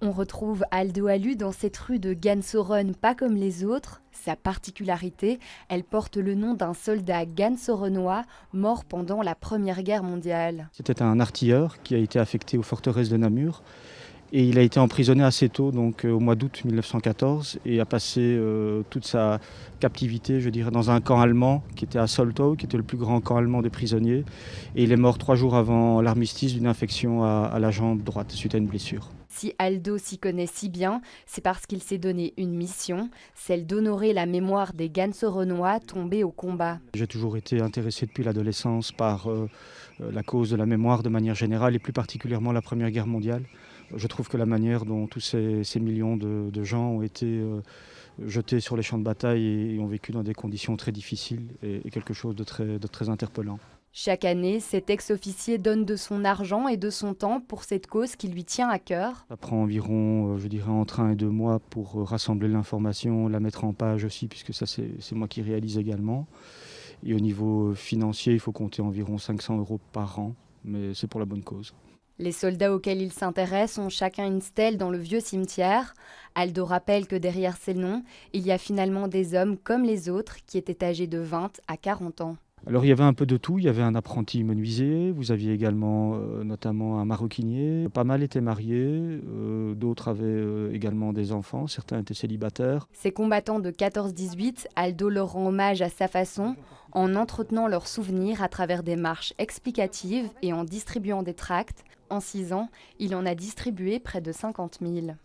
On retrouve Aldo Alu dans cette rue de Gansoren pas comme les autres. Sa particularité, elle porte le nom d'un soldat gansorenois mort pendant la Première Guerre mondiale. C'était un artilleur qui a été affecté aux forteresses de Namur et il a été emprisonné assez tôt, donc au mois d'août 1914, et a passé toute sa captivité, je dirais, dans un camp allemand qui était à Soltau, qui était le plus grand camp allemand des prisonniers. Et il est mort 3 jours avant l'armistice d'une infection à la jambe droite suite à une blessure. Si Aldo s'y connaît si bien, c'est parce qu'il s'est donné une mission, celle d'honorer la mémoire des gansorenois tombés au combat. J'ai toujours été intéressé depuis l'adolescence par la cause de la mémoire de manière générale et plus particulièrement la Première Guerre mondiale. Je trouve que la manière dont tous ces millions de gens ont été jetés sur les champs de bataille et ont vécu dans des conditions très difficiles est quelque chose de très interpellant. Chaque année, cet ex-officier donne de son argent et de son temps pour cette cause qui lui tient à cœur. Ça prend environ, je dirais, entre 1 et 2 mois pour rassembler l'information, la mettre en page aussi, puisque ça c'est moi qui réalise également. Et au niveau financier, il faut compter environ 500 € par an, mais c'est pour la bonne cause. Les soldats auxquels il s'intéresse ont chacun une stèle dans le vieux cimetière. Aldo rappelle que derrière ces noms, il y a finalement des hommes comme les autres qui étaient âgés de 20 à 40 ans. Alors il y avait un peu de tout, il y avait un apprenti menuisier, vous aviez également notamment un maroquinier, pas mal étaient mariés, d'autres avaient également des enfants, certains étaient célibataires. Ces combattants de 14-18, Aldo leur rend hommage à sa façon, en entretenant leurs souvenirs à travers des marches explicatives et en distribuant des tracts. En 6 ans, il en a distribué près de 50 000.